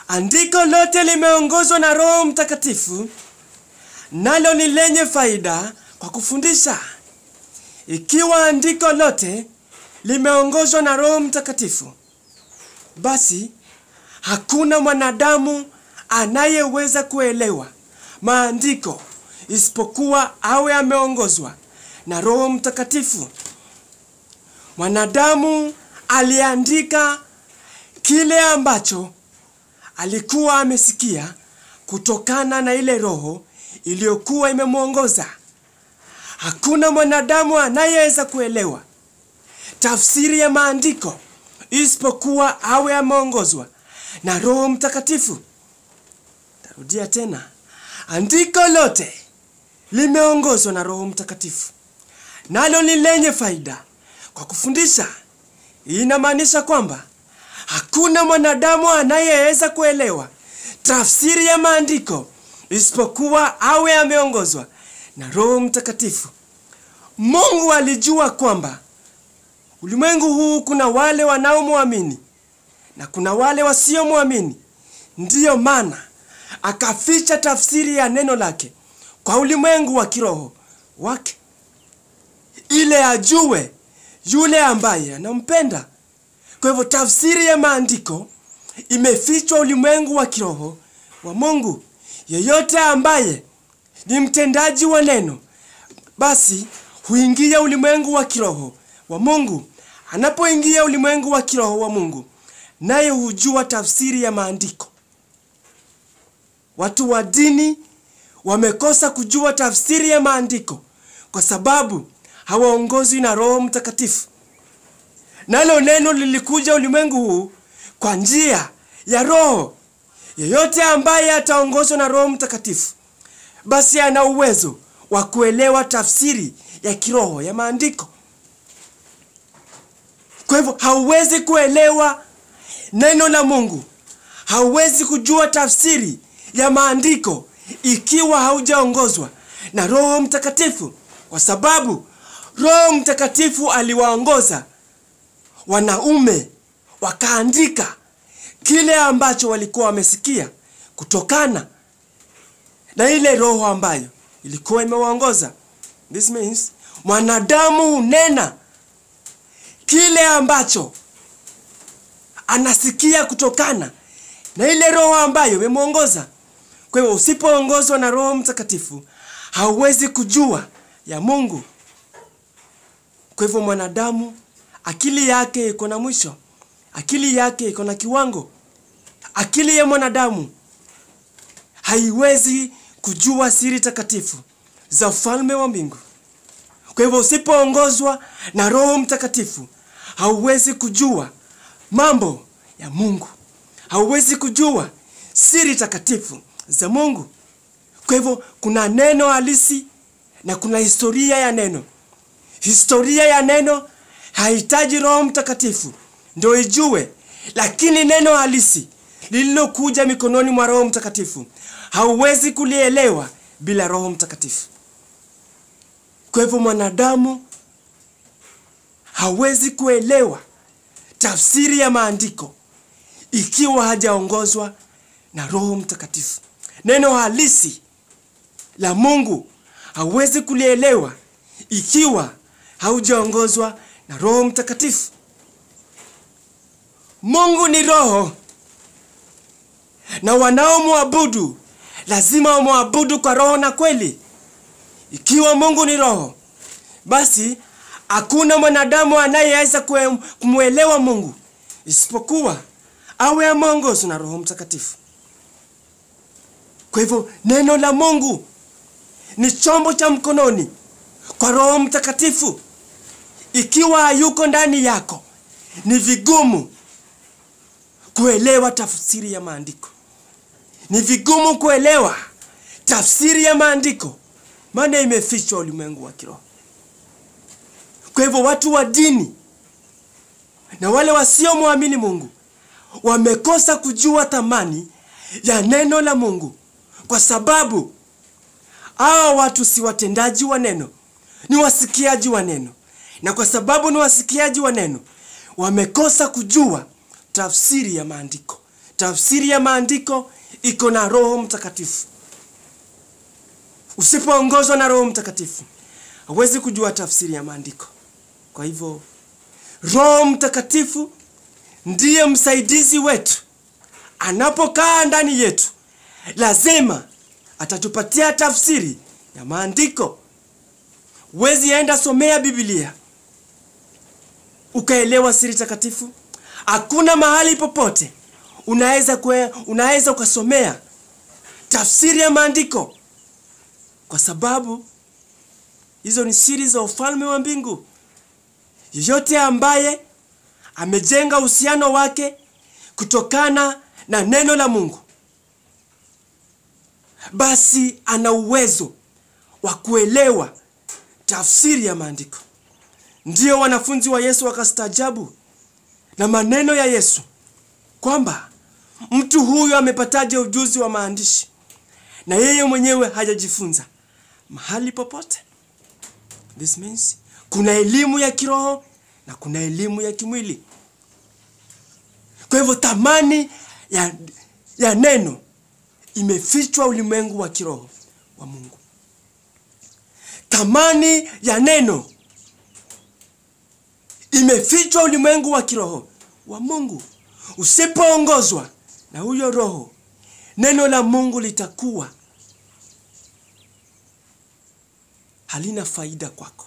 Andiko lote limeongozwa na Roho Mtakatifu, nalo ni lenye faida kwa kufundisha. Ikiwa andiko lote limeongozwa na Roho Mtakatifu, basi hakuna mwanadamu anayeweza kuelewa maandiko isipokuwa awe ameongozwa na Roho Mtakatifu. Mwanadamu aliandika kile ambacho alikuwa amesikia kutokana na ile roho iliyokuwa imemuongoza. Hakuna mwanadamu anayeweza kuelewa tafsiri ya maandiko isipokuwa awe ameongozwa na Roho Mtakatifu. Tarudia tena. Andiko lote limeongozwa na Roho Mtakatifu, nalo ni lenye faida kwa kufundisha. Inamaanisha kwamba hakuna mwanadamu anayeweza kuelewa tafsiri ya maandiko isipokuwa awe ameongozwa na Roho Mtakatifu. Mungu alijua kwamba ulimwengu huu kuna wale wanaomwamini na kuna wale wasiomwamini. Ndiyo maana akaficha tafsiri ya neno lake kwa ulimwengu wa kiroho wake, ile ajue yule ambaye anampenda. Kwa hivyo tafsiri ya maandiko imefichwa ulimwengu wa kiroho wa Mungu. Yeyote ambaye ni mtendaji wa neno, basi huingia ulimwengu wa kiroho wa Mungu. Anapoingia ulimwengu wa kiroho wa Mungu, naye hujua tafsiri ya maandiko. Watu wa dini wamekosa kujua tafsiri ya maandiko kwa sababu hawaongozwi na Roho Mtakatifu. Nalo neno lilikuja ulimwengu huu kwa njia ya Roho. Yeyote ambaye ataongozwa na Roho Mtakatifu, basi ana uwezo wa kuelewa tafsiri ya kiroho ya maandiko. Kwa hivyo hauwezi kuelewa neno la Mungu, hauwezi kujua tafsiri ya maandiko ikiwa haujaongozwa na Roho Mtakatifu, kwa sababu Roho Mtakatifu aliwaongoza wanaume wakaandika kile ambacho walikuwa wamesikia kutokana na ile roho ambayo ilikuwa imewaongoza. This means mwanadamu hunena kile ambacho anasikia kutokana na ile roho ambayo imemuongoza. Kwa hiyo usipoongozwa na Roho Mtakatifu, hauwezi kujua ya Mungu. Kwa hivyo mwanadamu, akili yake iko na mwisho. Akili yake iko na kiwango. Akili ya mwanadamu haiwezi kujua siri takatifu za ufalme wa mbingu. Kwa hivyo usipoongozwa na Roho Mtakatifu, hauwezi kujua mambo ya Mungu. Hauwezi kujua siri takatifu za Mungu. Kwa hivyo kuna neno halisi na kuna historia ya neno. Historia ya neno haihitaji Roho Mtakatifu ndio ijue, lakini neno halisi lililokuja mikononi mwa Roho Mtakatifu hauwezi kulielewa bila Roho Mtakatifu. Kwa hivyo mwanadamu hawezi kuelewa tafsiri ya maandiko ikiwa hajaongozwa na Roho Mtakatifu. Neno halisi la Mungu hauwezi kulielewa ikiwa haujaongozwa na Roho Mtakatifu. Mungu ni roho, na wanaomwabudu lazima wamwabudu kwa roho na kweli. Ikiwa Mungu ni roho, basi hakuna mwanadamu anayeweza kumuelewa Mungu isipokuwa awe ameongozwa na Roho Mtakatifu. Kwa hivyo neno la Mungu ni chombo cha mkononi kwa Roho Mtakatifu. Ikiwa hayuko ndani yako, ni vigumu kuelewa tafsiri ya maandiko. Ni vigumu kuelewa tafsiri ya maandiko, maana imefichwa ulimwengu wa kiroho. Kwa hivyo watu wa dini na wale wasiomwamini Mungu wamekosa kujua thamani ya neno la Mungu, kwa sababu hao watu si watendaji wa neno, ni wasikiaji wa neno. Na kwa sababu ni wasikiaji wa neno, wamekosa kujua tafsiri ya maandiko, tafsiri ya maandiko iko na Roho Mtakatifu. Usipoongozwa na Roho Mtakatifu, huwezi kujua tafsiri ya maandiko. Kwa hivyo Roho Mtakatifu ndiye msaidizi wetu. Anapokaa ndani yetu, lazima atatupatia tafsiri ya maandiko. Huwezi enda somea Biblia ukaelewa siri takatifu. Hakuna mahali popote unaweza ukasomea tafsiri ya maandiko, kwa sababu hizo ni siri za ufalme wa mbingu. Yeyote ambaye amejenga uhusiano wake kutokana na neno la Mungu, basi ana uwezo wa kuelewa tafsiri ya maandiko. Ndio wanafunzi wa Yesu wakastaajabu na maneno ya Yesu kwamba mtu huyu amepataje ujuzi wa maandishi na yeye mwenyewe hajajifunza mahali popote. This means kuna elimu ya kiroho na kuna elimu ya kimwili. Kwa hivyo thamani ya neno imefichwa ulimwengu wa kiroho wa Mungu. Thamani ya neno imefichwa ulimwengu wa kiroho wa Mungu. Usipoongozwa na huyo Roho, neno la Mungu litakuwa halina faida kwako.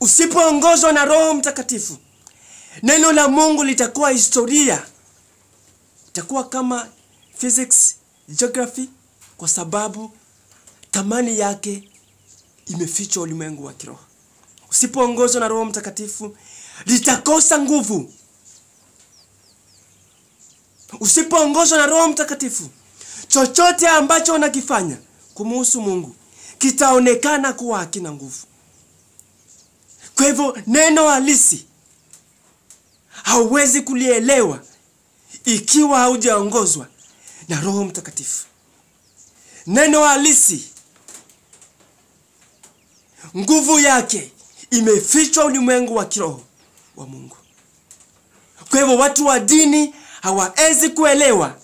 Usipoongozwa na Roho Mtakatifu, neno la Mungu litakuwa historia. Itakuwa kama physics, geography, kwa sababu thamani yake imefichwa ulimwengu wa kiroho. Usipoongozwa na Roho Mtakatifu, litakosa nguvu. Usipoongozwa na Roho Mtakatifu, chochote ambacho unakifanya kumhusu Mungu kitaonekana kuwa hakina nguvu. Kwa hivyo neno halisi hauwezi kulielewa ikiwa haujaongozwa na Roho Mtakatifu. Neno halisi, nguvu yake imefichwa ulimwengu wa kiroho wa Mungu. Kwa hivyo watu wa dini hawawezi kuelewa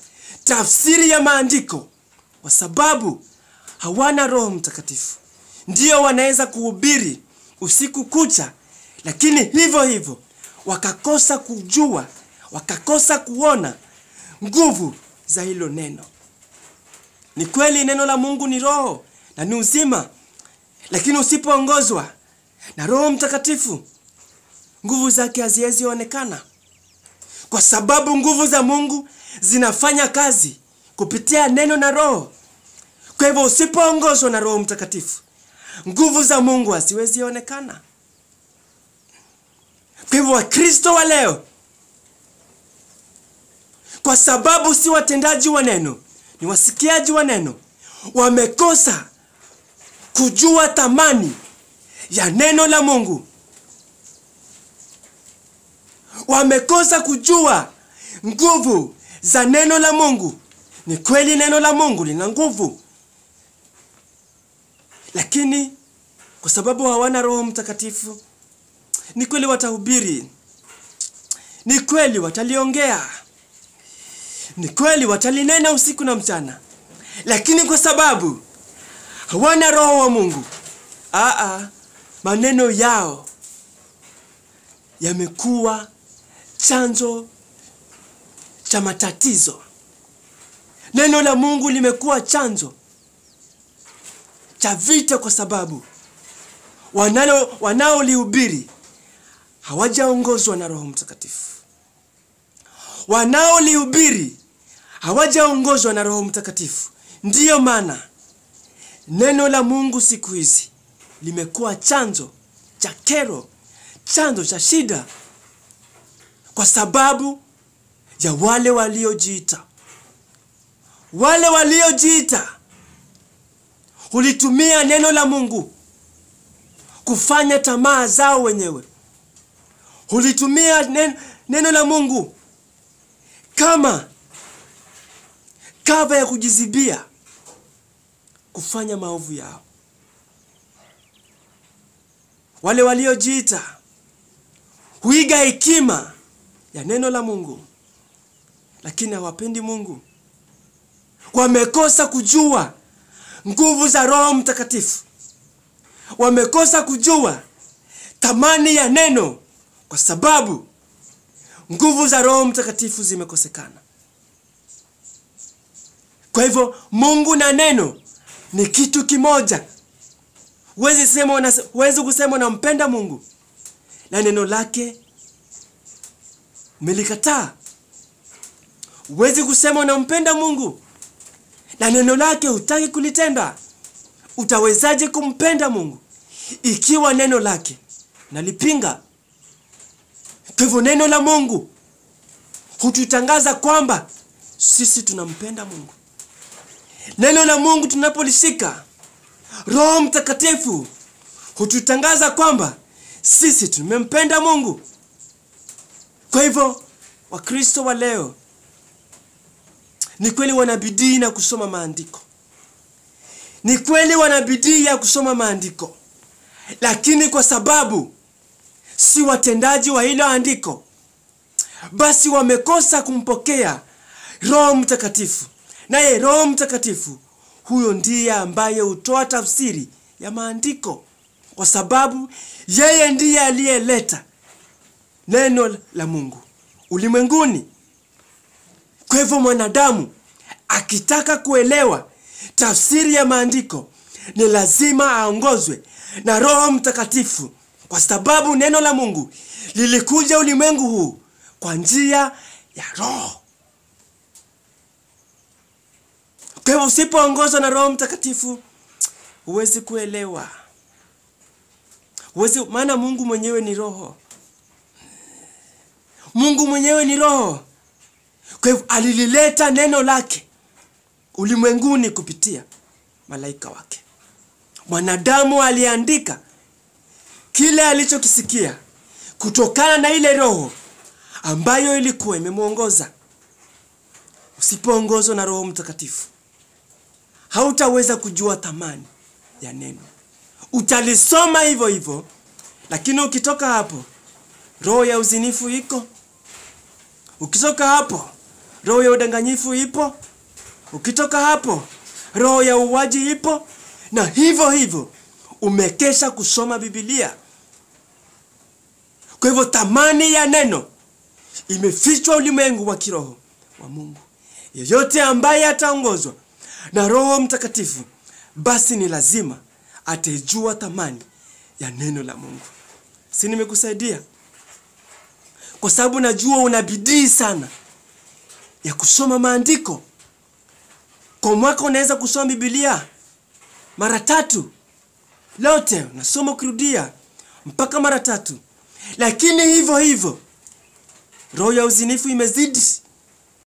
tafsiri ya maandiko kwa sababu hawana Roho Mtakatifu. Ndio wanaweza kuhubiri usiku kucha, lakini hivyo hivyo wakakosa kujua, wakakosa kuona nguvu za hilo neno. Ni kweli neno la Mungu ni roho na ni uzima, lakini usipoongozwa na Roho Mtakatifu, nguvu zake haziwezi onekana. Kwa sababu nguvu za Mungu zinafanya kazi kupitia neno na Roho. Kwa hivyo usipoongozwa na Roho Mtakatifu, nguvu za Mungu haziwezi onekana. Kwa hivyo Wakristo wa leo, kwa sababu si watendaji wa neno, ni wasikiaji wa neno, wamekosa kujua thamani ya neno la Mungu. Wamekosa kujua nguvu za neno la Mungu. Ni kweli neno la Mungu lina nguvu, lakini kwa sababu hawana Roho Mtakatifu, ni kweli watahubiri, ni kweli wataliongea, ni kweli watalinena usiku na mchana, lakini kwa sababu hawana Roho wa Mungu, maneno yao yamekuwa chanzo cha matatizo. Neno la Mungu limekuwa chanzo cha vita, kwa sababu wanaolihubiri hawajaongozwa na Roho Mtakatifu. Wanaolihubiri hawajaongozwa na Roho Mtakatifu. Ndiyo maana neno la Mungu siku hizi limekuwa chanzo cha kero, chanzo cha shida, kwa sababu ya wale waliojiita. Wale waliojiita hulitumia neno la Mungu kufanya tamaa zao wenyewe. Hulitumia neno la Mungu kama kava ya kujizibia kufanya maovu yao. Wale waliojiita huiga hekima ya neno la Mungu, lakini hawapendi Mungu. Wamekosa kujua nguvu za Roho Mtakatifu. Wamekosa kujua thamani ya neno kwa sababu nguvu za Roho Mtakatifu zimekosekana. Kwa hivyo Mungu na neno ni kitu kimoja. Huwezi kusema unampenda Mungu na neno lake umelikataa. Huwezi kusema unampenda Mungu na neno lake hutaki kulitenda. Utawezaje kumpenda Mungu ikiwa neno lake nalipinga? Kwa hivyo neno la Mungu hututangaza kwamba sisi tunampenda Mungu. Neno la Mungu tunapolishika, Roho Mtakatifu hututangaza kwamba sisi tumempenda Mungu. Kwa hivyo Wakristo wa leo ni kweli wanabidii na kusoma maandiko. Ni kweli wanabidii ya kusoma maandiko. Lakini kwa sababu si watendaji wa hilo andiko, basi wamekosa kumpokea Roho Mtakatifu. Naye Roho Mtakatifu huyo ndiye ambaye hutoa tafsiri ya maandiko, kwa sababu yeye ndiye aliyeleta neno la Mungu ulimwenguni. Kwa hivyo mwanadamu akitaka kuelewa tafsiri ya maandiko ni lazima aongozwe na Roho Mtakatifu, kwa sababu neno la Mungu lilikuja ulimwengu huu kwa njia ya Roho. Kwa hivyo usipoongozwa na Roho Mtakatifu huwezi kuelewa. Maana Mungu mwenyewe ni Roho. Mungu mwenyewe ni Roho. Kwa hivyo alilileta neno lake ulimwenguni kupitia malaika wake. Mwanadamu aliandika kile alichokisikia kutokana na ile Roho ambayo ilikuwa imemuongoza. Usipoongozwa na Roho Mtakatifu hautaweza kujua thamani ya neno. Utalisoma hivyo hivyo, lakini ukitoka hapo roho ya uzinifu iko. Ukitoka hapo roho ya udanganyifu ipo. Ukitoka hapo roho ya uwaji ipo. Na hivyo hivyo umekesha kusoma Biblia. Kwa hivyo thamani ya neno imefichwa ulimwengu wa kiroho wa Mungu. Yeyote ambaye ataongozwa na Roho Mtakatifu, basi ni lazima atajua thamani ya neno la Mungu. Si nimekusaidia? Kwa sababu najua una bidii sana ya kusoma maandiko. Kwa mwaka unaweza kusoma Biblia mara 3. Lote unasoma kurudia mpaka mara 3. Lakini hivyo hivyo roho ya uzinifu imezidi.